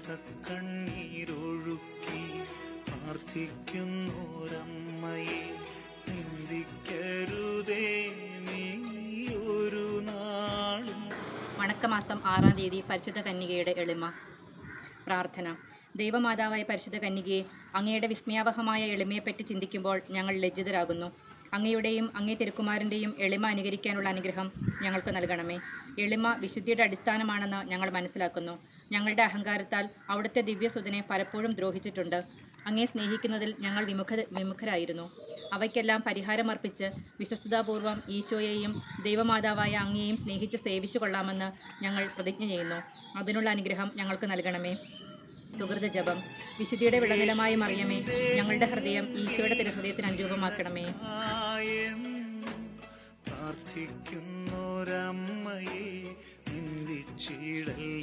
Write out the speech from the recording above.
രക്തക്കണ്ണീരൊഴുക്കി പ്രാർത്ഥിക്കുന്നോരമ്മയെ നിന്ദിക്കരുതേ നീ ഒരു നാളും. വണക്കമാസം 6-ാം തീയതി പരിശുദ്ധ കന്യകയുടെ എളിമ പ്രാർത്ഥന. ദൈവമാതാവായ പരിശുദ്ധ കന്യകയെ, അങ്ങയുടെ വിസ്മയാവഹമായ എളിമയെപ്പറ്റി ചിന്തിക്കുമ്പോൾ ഞങ്ങൾ ലജ്ജിതരാകുന്നു. അങ്ങയുടെയും അങ്ങേ തിരുക്കുമാരൻ്റെയും എളിമ അനുകരിക്കാനുള്ള അനുഗ്രഹം ഞങ്ങൾക്ക് നൽകണമേ. എളിമ വിശുദ്ധിയുടെ അടിസ്ഥാനമാണെന്ന് ഞങ്ങൾ മനസ്സിലാക്കുന്നു. ഞങ്ങളുടെ അഹങ്കാരത്താൽ അവിടുത്തെ ദിവ്യസുതനെ പലപ്പോഴും ദ്രോഹിച്ചിട്ടുണ്ട്. അങ്ങയെ സ്നേഹിക്കുന്നതിൽ ഞങ്ങൾ വിമുഖരായിരുന്നു. അവയ്ക്കെല്ലാം പരിഹാരമർപ്പിച്ച് വിശ്വസ്തതാപൂർവം ഈശോയെയും ദൈവമാതാവായ അങ്ങയെയും സ്നേഹിച്ച് സേവിച്ചു കൊള്ളാമെന്ന് ഞങ്ങൾ പ്രതിജ്ഞ ചെയ്യുന്നു. അതിനുള്ള അനുഗ്രഹം ഞങ്ങൾക്ക് നൽകണമേ. സുഹൃത ജപം. വിശുദ്ധിയുടെ വിളനിലമായ മറിയമേ, ഞങ്ങളുടെ ഹൃദയം ഈശോയുടെ തിരുഹൃദയത്തിന് അനുരൂപമാക്കണമേ. പ്രാർത്ഥിക്കുന്നോരമ്മയെ നിന്ദിച്ചിടല്ലേ.